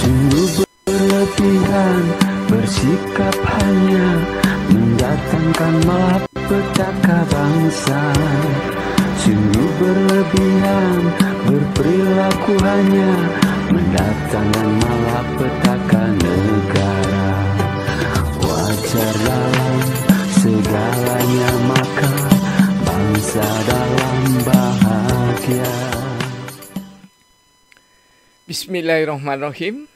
Sungguh berlebihan bersikap hanya mendatangkan malapetaka bangsa. Sungguh berlebihan berperilaku hanya mendatangkan malapetaka negara. Wajar dalam segalanya maka bangsa dalam bahagia. Bismillahirrahmanirrahim.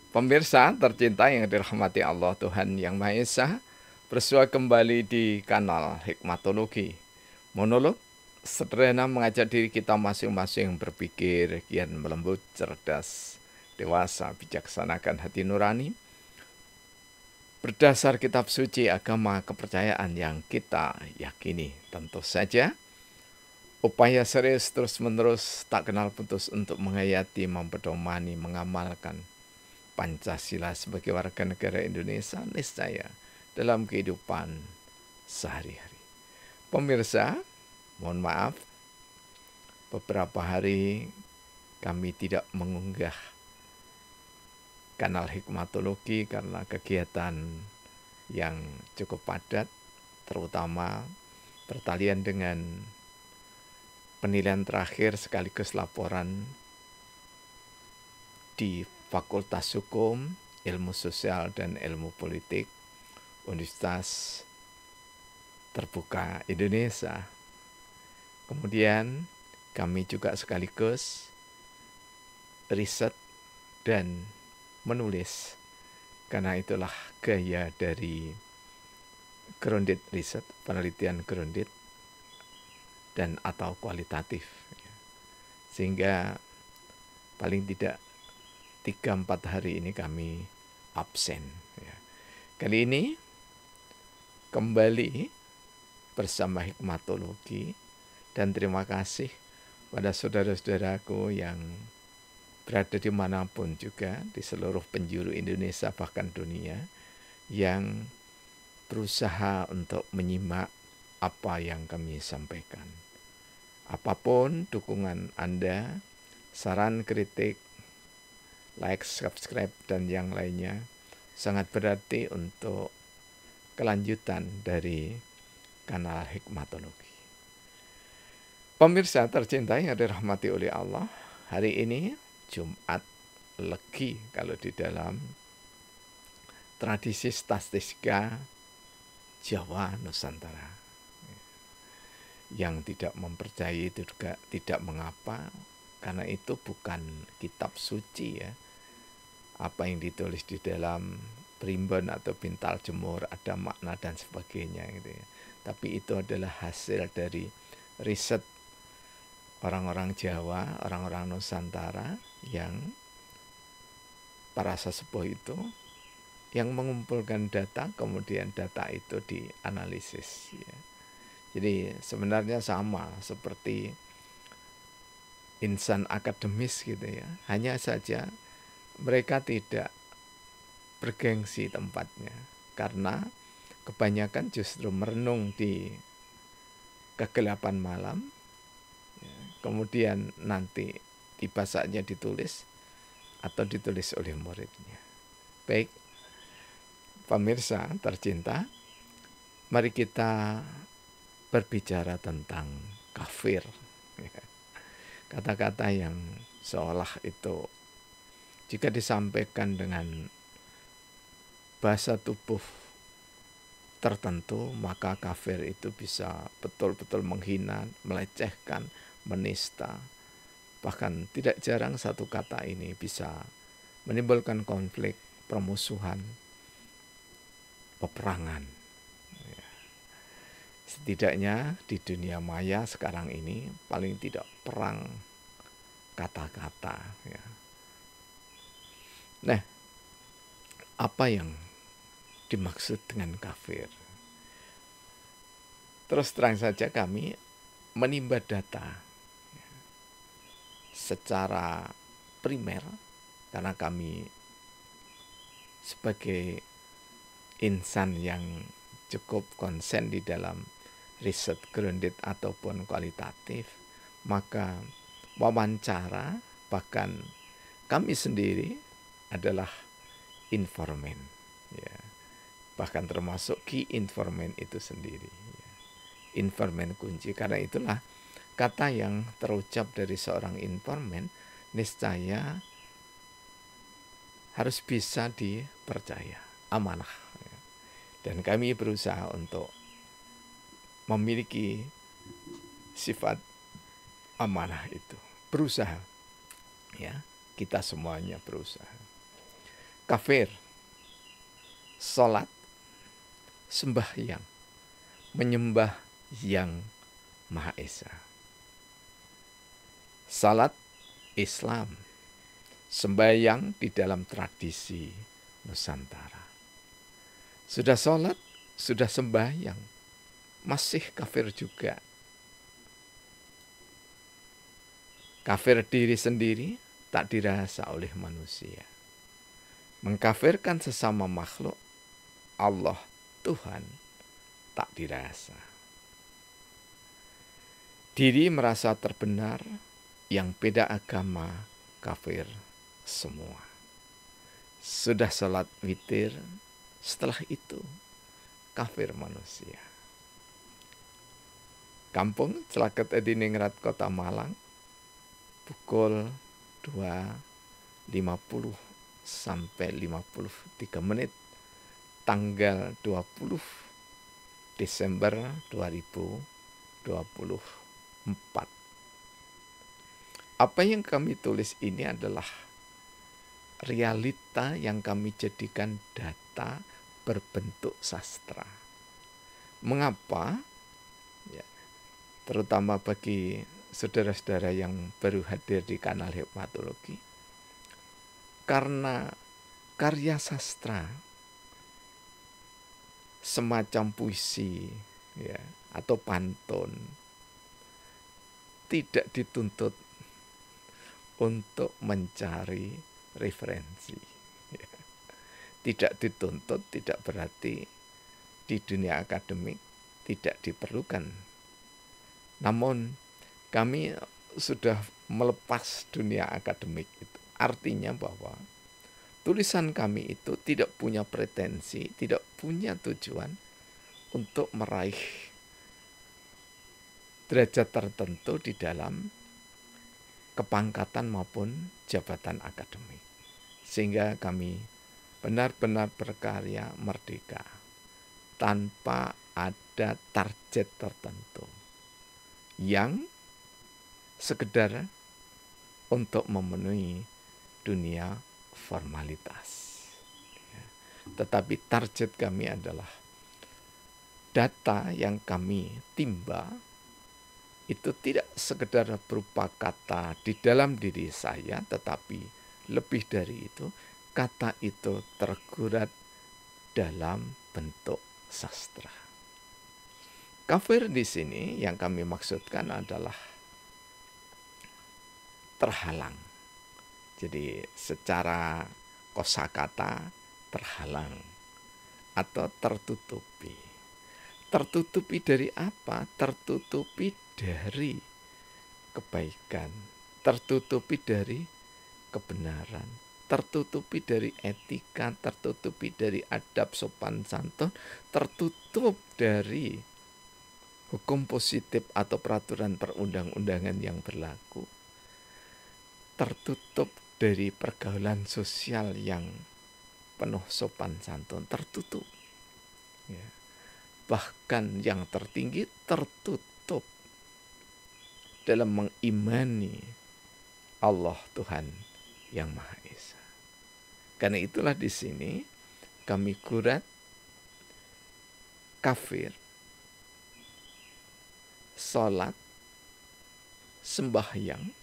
Pemirsa tercinta yang dirahmati Allah Tuhan Yang Maha Esa, bersua kembali di kanal Hikmatologi. Monolog sederhana mengajak diri kita masing-masing berpikir kian melembut, cerdas, dewasa, bijaksanakan hati nurani berdasar kitab suci agama kepercayaan yang kita yakini. Tentu saja upaya serius terus-menerus tak kenal putus untuk menghayati, mempedomani, mengamalkan Pancasila sebagai warga negara Indonesia niscaya dalam kehidupan sehari-hari. Pemirsa, mohon maaf, beberapa hari kami tidak mengunggah kanal Hikmatologi karena kegiatan yang cukup padat, terutama pertalian dengan penilaian terakhir sekaligus laporan di Fakultas Hukum, Ilmu Sosial dan Ilmu Politik Universitas Terbuka Indonesia. Kemudian kami juga sekaligus riset dan menulis, karena itulah gaya dari grounded riset, penelitian grounded dan atau kualitatif, sehingga paling tidak 3-4 hari ini kami absen. Kali ini kembali bersama Hikmatologi, dan terima kasih pada saudara-saudaraku yang berada dimanapun juga di seluruh penjuru Indonesia bahkan dunia yang berusaha untuk menyimak apa yang kami sampaikan. Apapun dukungan Anda, saran, kritik, like, subscribe, dan yang lainnya sangat berarti untuk kelanjutan dari kanal Hikmatologi. Pemirsa tercinta yang dirahmati oleh Allah, hari ini Jumat Legi kalau di dalam tradisi statistika Jawa Nusantara. Yang tidak mempercayai itu juga tidak mengapa, karena itu bukan kitab suci ya. Apa yang ditulis di dalam primbon atau pintal jemur ada makna dan sebagainya gitu ya. Tapi itu adalah hasil dari riset orang-orang Jawa, orang-orang Nusantara yang para sesepuh itu yang mengumpulkan data, kemudian data itu dianalisis ya. Jadi sebenarnya sama seperti insan akademis gitu ya. Hanya saja mereka tidak bergengsi tempatnya, karena kebanyakan justru merenung di kegelapan malam, kemudian nanti tiba saatnya ditulis atau ditulis oleh muridnya. Baik, pemirsa tercinta, mari kita berbicara tentang kafir. Kata-kata yang seolah itu jika disampaikan dengan bahasa tubuh tertentu, maka kafir itu bisa betul-betul menghina, melecehkan, menista. Bahkan tidak jarang satu kata ini bisa menimbulkan konflik, permusuhan, peperangan. Setidaknya di dunia maya sekarang ini paling tidak perang kata-kata ya. Nah, apa yang dimaksud dengan kafir? Terus terang saja kami menimba data secara primer, karena kami sebagai insan yang cukup konsen di dalam riset grounded ataupun kualitatif, maka wawancara bahkan kami sendiri adalah informan, ya. Bahkan termasuk key informan itu sendiri, ya. Informan kunci, karena itulah kata yang terucap dari seorang informan niscaya harus bisa dipercaya, amanah, ya. Dan kami berusaha untuk memiliki sifat amanah itu, berusaha, ya, kita semuanya berusaha. Kafir, sholat, sembahyang, menyembah yang Maha Esa. Salat Islam, sembahyang di dalam tradisi Nusantara. Sudah sholat, sudah sembahyang, masih kafir juga. Kafir diri sendiri tak dirasa oleh manusia. Mengkafirkan sesama makhluk, Allah, Tuhan, tak dirasa. Diri merasa terbenar, yang beda agama, kafir semua. Sudah sholat witir, setelah itu kafir manusia. Kampung Celaket Ediningrat, Kota Malang, pukul 2.50 sampai 53 menit, tanggal 20 Desember 2024. Apa yang kami tulis ini adalah realita yang kami jadikan data berbentuk sastra. Mengapa? Ya, terutama bagi saudara-saudara yang baru hadir di kanal Hikmatologi, karena karya sastra semacam puisi, ya, atau pantun tidak dituntut untuk mencari referensi, ya. Tidak dituntut, tidak berarti di dunia akademik tidak diperlukan. Namun kami sudah melepas dunia akademik itu. Artinya bahwa tulisan kami itu tidak punya pretensi, tidak punya tujuan untuk meraih derajat tertentu di dalam kepangkatan maupun jabatan akademik. Sehingga kami benar-benar berkarya merdeka tanpa ada target tertentu yang sekedar untuk memenuhi dunia formalitas. Ya. Tetapi target kami adalah data yang kami timba itu tidak sekedar berupa kata di dalam diri saya, tetapi lebih dari itu, kata itu tergurat dalam bentuk sastra. Kafir di sini yang kami maksudkan adalah terhalang. Jadi secara kosakata terhalang atau tertutupi. Tertutupi dari apa? Tertutupi dari kebaikan, tertutupi dari kebenaran, tertutupi dari etika, tertutupi dari adab sopan santun, tertutup dari hukum positif atau peraturan perundang-undangan yang berlaku, tertutup dari pergaulan sosial yang penuh sopan santun, tertutup. Ya. Bahkan yang tertinggi tertutup dalam mengimani Allah Tuhan yang Maha Esa. Karena itulah di sini kami gurat kafir, sholat, sembahyang,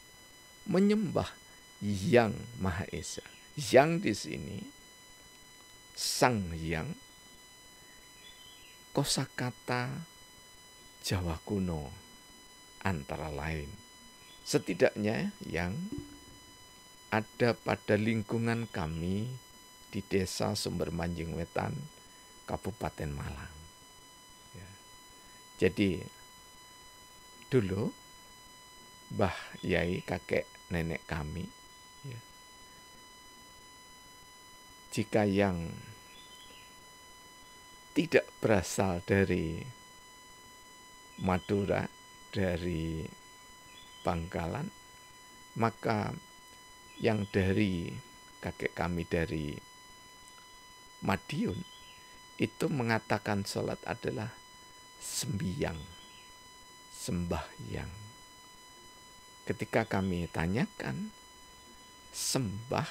menyembah yang Maha Esa. Yang di sini Sang Hyang, kosakata Jawa kuno antara lain. Setidaknya yang ada pada lingkungan kami di Desa Sumber Manjing Wetan, Kabupaten Malang. Ya. Jadi dulu Mbah Yai kakek nenek kami, ya, jika yang tidak berasal dari Madura, dari Bangkalan, maka yang dari kakek kami dari Madiun itu mengatakan sholat adalah sembahyang. Ketika kami tanyakan, sembah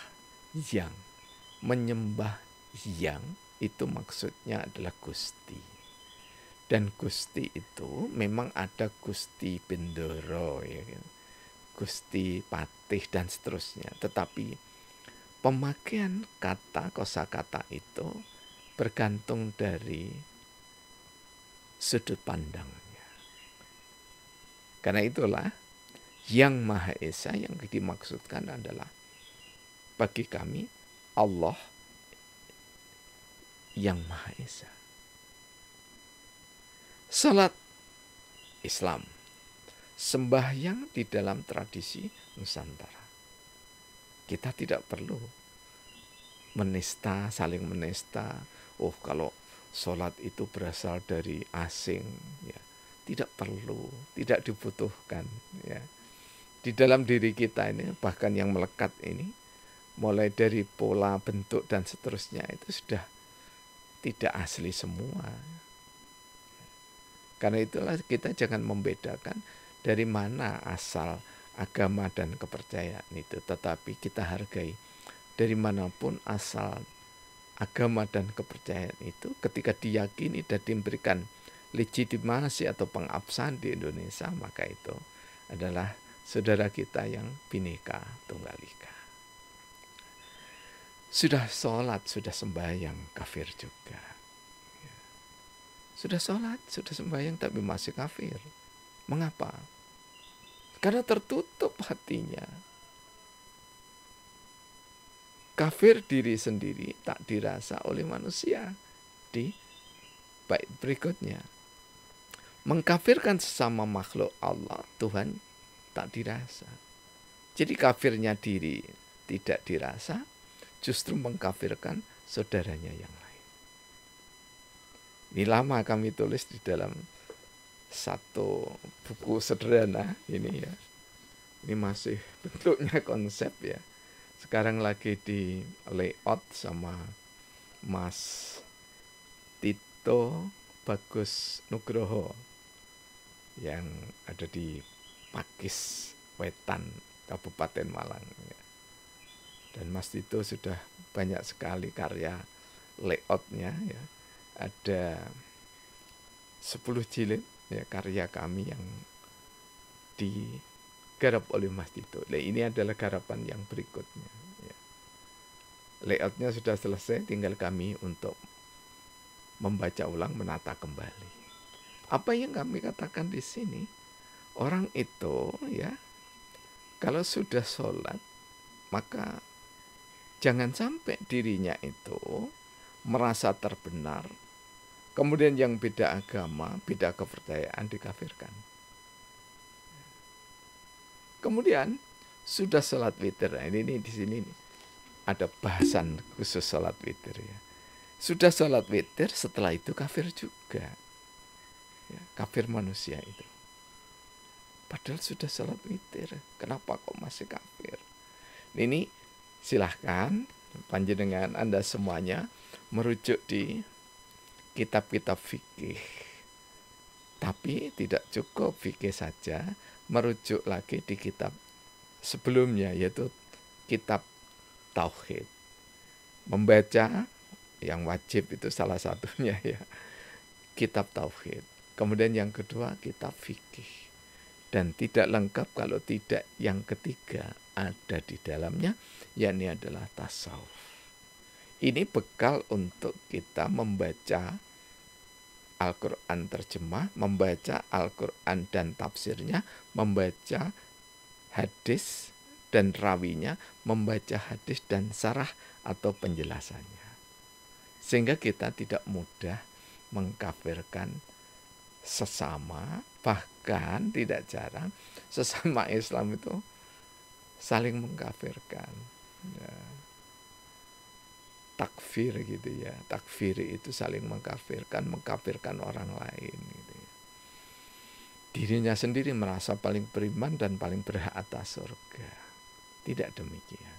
yang, menyembah yang, itu maksudnya adalah Gusti. Dan Gusti itu memang ada Gusti Bendoro, ya, Gusti Patih dan seterusnya. Tetapi pemakaian kata, kosakata itu bergantung dari sudut pandangnya. Karena itulah Yang Maha Esa yang dimaksudkan adalah bagi kami Allah yang Maha Esa. Salat Islam, sembahyang di dalam tradisi Nusantara. Kita tidak perlu menista, saling menista. Oh, kalau salat itu berasal dari asing, ya tidak perlu, tidak dibutuhkan. Ya, di dalam diri kita ini, bahkan yang melekat ini, mulai dari pola, bentuk dan seterusnya itu sudah tidak asli semua. Karena itulah kita jangan membedakan dari mana asal agama dan kepercayaan itu, tetapi kita hargai dari manapun asal agama dan kepercayaan itu, ketika diyakini dan diberikan legitimasi atau pengabsahan di Indonesia, maka itu adalah saudara kita yang Bhinneka Tunggal Ika. Sudah sholat, sudah sembahyang, kafir juga. Sudah sholat, sudah sembahyang, tapi masih kafir. Mengapa? Karena tertutup hatinya. Kafir diri sendiri tak dirasa oleh manusia. Di bait berikutnya, mengkafirkan sesama makhluk Allah, Tuhan, tak dirasa. Jadi kafirnya diri tidak dirasa, justru mengkafirkan saudaranya yang lain. Ini lama kami tulis di dalam satu buku sederhana ini ya. Ini masih bentuknya konsep ya. Sekarang lagi di layout sama Mas Tito Bagus Nugroho yang ada di Pakis Wetan, Kabupaten Malang. Ya. Dan Mas Tito sudah banyak sekali karya layoutnya ya. Ada 10 jilid ya, karya kami yang digarap oleh Mas Tito. Nah, ini adalah garapan yang berikutnya ya. Layoutnya sudah selesai, tinggal kami untuk membaca ulang, menata kembali. Apa yang kami katakan di sini, orang itu ya, kalau sudah sholat, maka jangan sampai dirinya itu merasa terbenar, kemudian yang beda agama, beda kepercayaan dikafirkan. Kemudian sudah sholat witir. Nah, ini di sini ada bahasan khusus sholat witir ya. Sudah sholat witir, setelah itu kafir juga. Ya, kafir manusia itu. Padahal sudah sholat witir, kenapa kok masih kafir? Ini silahkan panjenengan Anda semuanya merujuk di kitab-kitab fikih. Tapi tidak cukup fikih saja, merujuk lagi di kitab sebelumnya, yaitu kitab Tauhid. Membaca yang wajib itu salah satunya ya, kitab Tauhid. Kemudian yang kedua kitab fikih. Dan tidak lengkap kalau tidak yang ketiga ada di dalamnya, yakni adalah tasawuf. Ini bekal untuk kita membaca Al-Quran terjemah, membaca Al-Quran dan tafsirnya, membaca hadis dan rawinya, membaca hadis dan sarah atau penjelasannya. Sehingga kita tidak mudah mengkafirkan sesama, bahkan tidak jarang sesama Islam itu saling mengkafirkan. Ya. takfir gitu ya. Takfir itu saling mengkafirkan orang lain gitu ya. Dirinya sendiri merasa paling beriman dan paling berhak atas surga. Tidak demikian.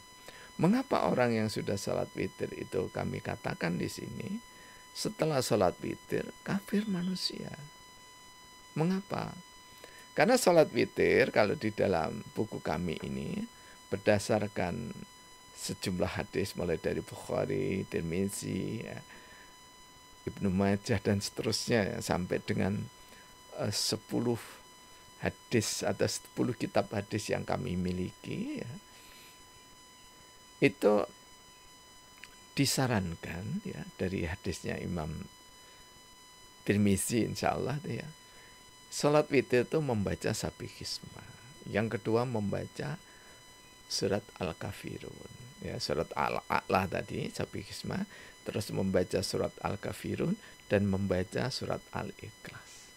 Mengapa orang yang sudah sholat witir itu kami katakan di sini setelah sholat witir kafir manusia? Mengapa? Karena sholat witir kalau di dalam buku kami ini berdasarkan sejumlah hadis mulai dari Bukhari, Tirmizi, ya, Ibnu Majah dan seterusnya ya, sampai dengan 10 hadis atau 10 kitab hadis yang kami miliki ya, itu disarankan ya dari hadisnya Imam Tirmizi insyaallah ya. Salat witir itu membaca Sabbihisma. Yang kedua membaca surat Al-Kafirun. Ya, surat Al-A'la tadi Sabbihisma, terus membaca surat Al-Kafirun dan membaca surat Al-Ikhlas.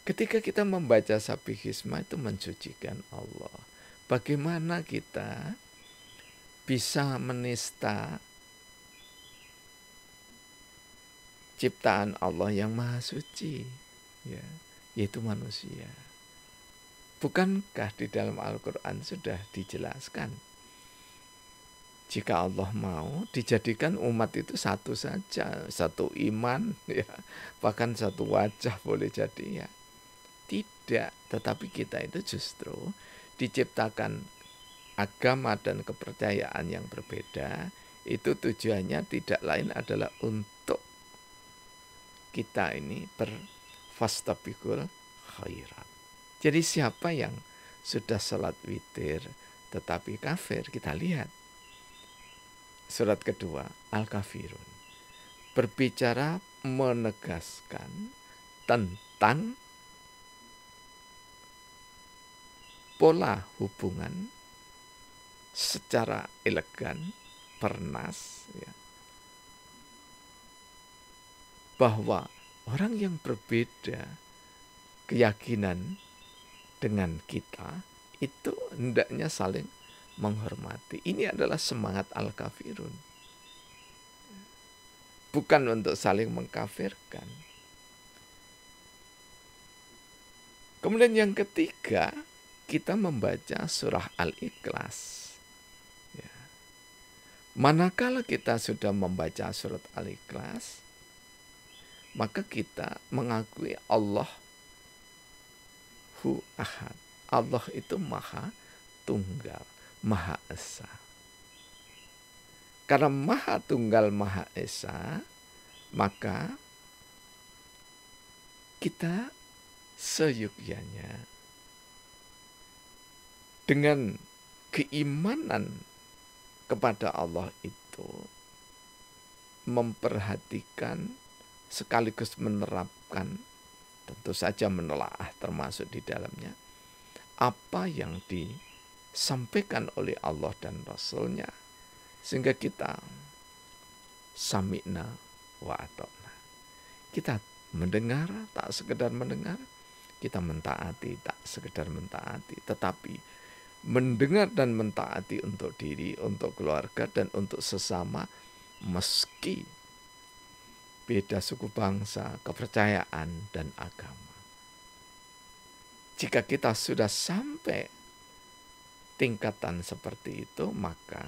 Ketika kita membaca Sabbihisma itu mensucikan Allah. Bagaimana kita bisa menista ciptaan Allah yang maha suci, ya, yaitu manusia. Bukankah di dalam Al-Quran sudah dijelaskan, jika Allah mau dijadikan umat itu satu saja, satu iman, ya, bahkan satu wajah boleh jadi ya. Tidak, tetapi kita itu justru diciptakan agama dan kepercayaan yang berbeda. Itu tujuannya tidak lain adalah untuk kita ini berfastabiqul khairat. Jadi siapa yang sudah salat witir tetapi kafir, kita lihat surat kedua Al-Kafirun, berbicara menegaskan tentang pola hubungan secara elegan, pernas ya, bahwa orang yang berbeda keyakinan dengan kita itu hendaknya saling menghormati. Ini adalah semangat Al-Kafirun. Bukan untuk saling mengkafirkan. Kemudian yang ketiga, kita membaca surah Al-Ikhlas. Ya. Manakala kita sudah membaca surat Al-Ikhlas, maka kita mengakui Allah Hu Ahad. Allah itu maha tunggal, maha esa. Karena maha tunggal, maha esa, maka kita seyogyanya dengan keimanan kepada Allah itu memperhatikan sekaligus menerapkan, tentu saja menelaah termasuk di dalamnya, apa yang disampaikan oleh Allah dan Rasul-Nya, sehingga kita sami'na wa ata'na. Kita mendengar, tak sekedar mendengar, kita mentaati, tak sekedar mentaati, tetapi mendengar dan mentaati untuk diri, untuk keluarga, dan untuk sesama, meski beda suku bangsa, kepercayaan, dan agama. Jika kita sudah sampai tingkatan seperti itu, maka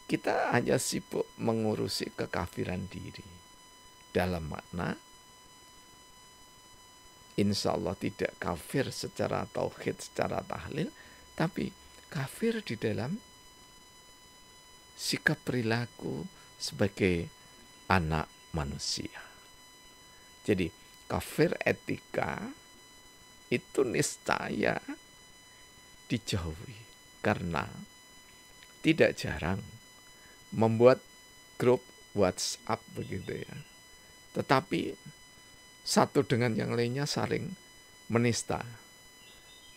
kita hanya sibuk mengurusi kekafiran diri. Dalam makna, insya Allah tidak kafir secara tauhid, secara tahlil, tapi kafir di dalam sikap perilaku sebagai anak manusia. Jadi kafir etika itu niscaya dijauhi, karena tidak jarang membuat grup WhatsApp begitu ya. Tetapi satu dengan yang lainnya saling menista.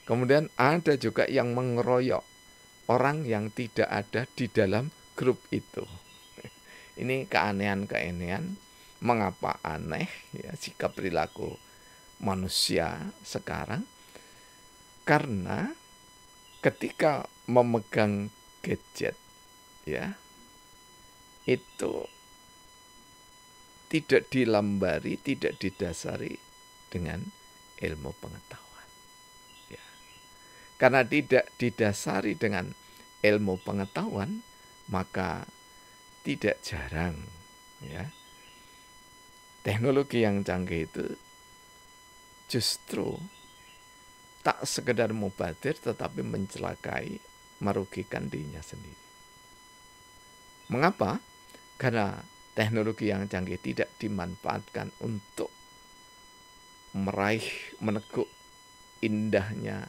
Kemudian ada juga yang mengeroyok orang yang tidak ada di dalam grup itu. Ini keanehan-keanehan. Mengapa aneh ya sikap perilaku manusia sekarang? Karena ketika memegang gadget ya, itu tidak dilambari, tidak didasari dengan ilmu pengetahuan. Ya. Karena tidak didasari dengan ilmu pengetahuan, maka tidak jarang ya teknologi yang canggih itu justru tak sekedar mubadir tetapi mencelakai, merugikan dirinya sendiri. Mengapa? Karena teknologi yang canggih tidak dimanfaatkan untuk meraih, meneguk indahnya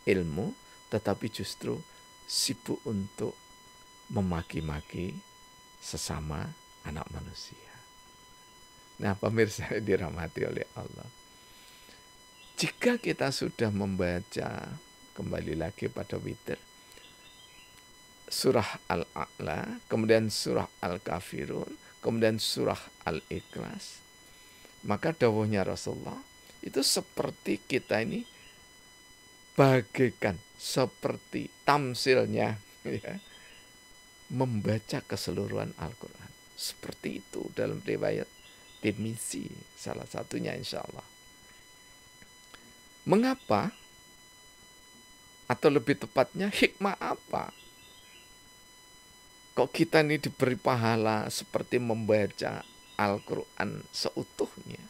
ilmu, tetapi justru sibuk untuk memaki-maki sesama anak manusia. Nah, pemirsa yang dirahmati oleh Allah, jika kita sudah membaca, kembali lagi pada witir, surah Al-A'la, kemudian surah Al-Kafirun, kemudian surah Al-Ikhlas, maka dawuhnya Rasulullah itu seperti kita ini bagaikan, seperti tamsilnya ya, membaca keseluruhan Al-Quran. Seperti itu dalam riwayat Tirmizi, salah satunya insya Allah. Mengapa? Atau lebih tepatnya hikmah apa? Kok kita ini diberi pahala seperti membaca Al-Quran seutuhnya?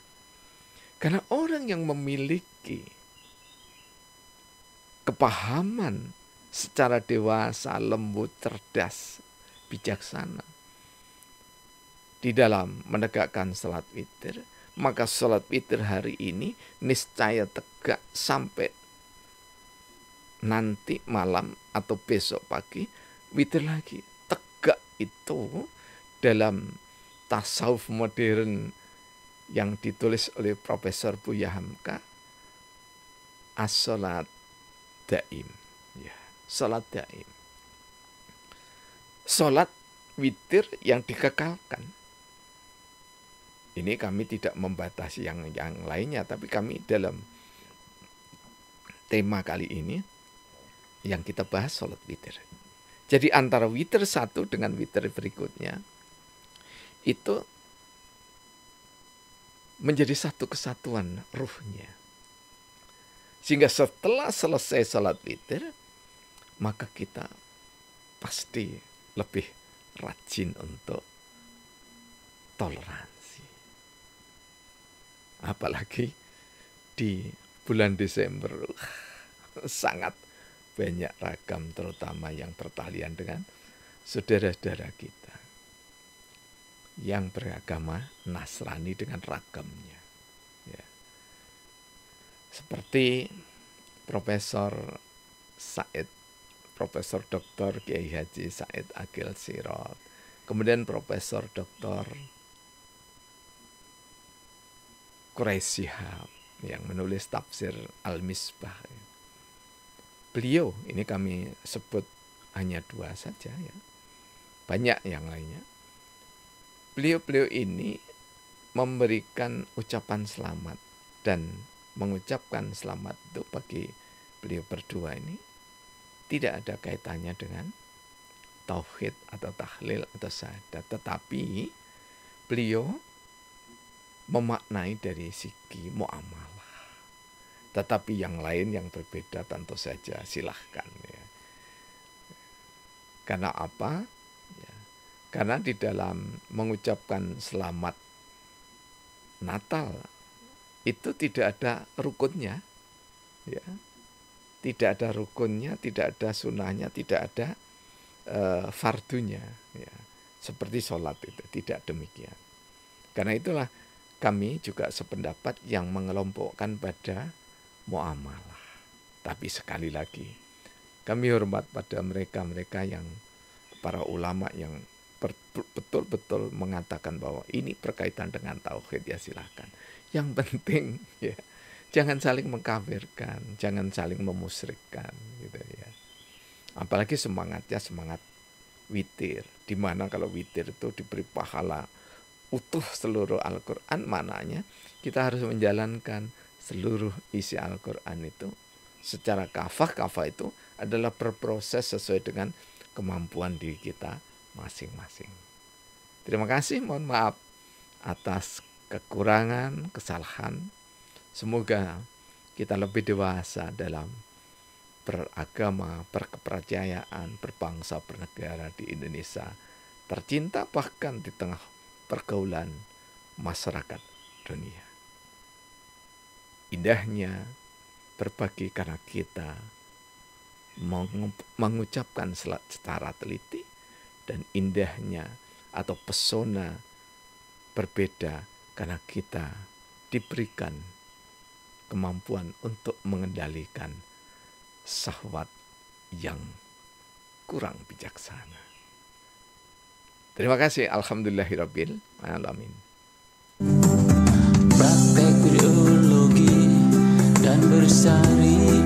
Karena orang yang memiliki kepahaman secara dewasa, lembut, cerdas, bijaksana di dalam menegakkan salat witir, maka salat witir hari ini niscaya tegak sampai nanti malam atau besok pagi witir lagi. Tegak itu dalam tasawuf modern yang ditulis oleh Profesor Buya Hamka, as-salat daim. Ya, salat daim. Salat witir yang dikekalkan. Ini kami tidak membatasi yang lainnya, tapi kami dalam tema kali ini yang kita bahas salat witir. Jadi antara witir satu dengan witir berikutnya itu menjadi satu kesatuan ruhnya. Sehingga setelah selesai salat witir, maka kita pasti lebih rajin untuk toleransi. Apalagi di bulan Desember sangat banyak ragam, terutama yang bertalian dengan saudara-saudara kita yang beragama Nasrani dengan ragamnya. Ya. Seperti Profesor Dr. Kiai Haji Said Agil Sirot, kemudian Profesor Dr. Quraisy Shihab yang menulis tafsir Al-Misbah. Beliau, ini kami sebut hanya dua saja ya, banyak yang lainnya. Beliau ini memberikan ucapan selamat dan mengucapkan selamat itu bagi beliau berdua ini tidak ada kaitannya dengan tauhid atau tahlil atau syahadat, tetapi beliau memaknai dari segi muamalah. Tetapi yang lain yang berbeda tentu saja silahkan ya. Karena apa? Ya. Karena di dalam mengucapkan selamat Natal itu tidak ada rukunnya, ya. Tidak ada rukunnya, tidak ada sunahnya, tidak ada fardunya, ya. Seperti sholat itu tidak demikian. Karena itulah kami juga sependapat yang mengelompokkan pada muamalah. Tapi sekali lagi, kami hormat pada mereka-mereka yang para ulama yang betul-betul mengatakan bahwa ini berkaitan dengan tauhid, ya silahkan. Yang penting ya jangan saling mengkafirkan, jangan saling memusyrikkan gitu ya. Apalagi semangatnya semangat witir, di mana kalau witir itu diberi pahala utuh seluruh Al-Quran, mananya kita harus menjalankan seluruh isi Al-Quran itu secara kafah. Kafah itu adalah berproses sesuai dengan kemampuan diri kita masing-masing. Terima kasih, mohon maaf atas kekurangan, kesalahan. Semoga kita lebih dewasa dalam beragama, berkepercayaan, berbangsa, bernegara di Indonesia, tercinta bahkan di tengah pergaulan masyarakat dunia. Indahnya berbagi karena kita mengucapkan secara teliti, dan indahnya atau pesona berbeda karena kita diberikan kemampuan untuk mengendalikan syahwat yang kurang bijaksana. Terima kasih. Alhamdulillahirabbil alamin. Praktek biologi dan bersari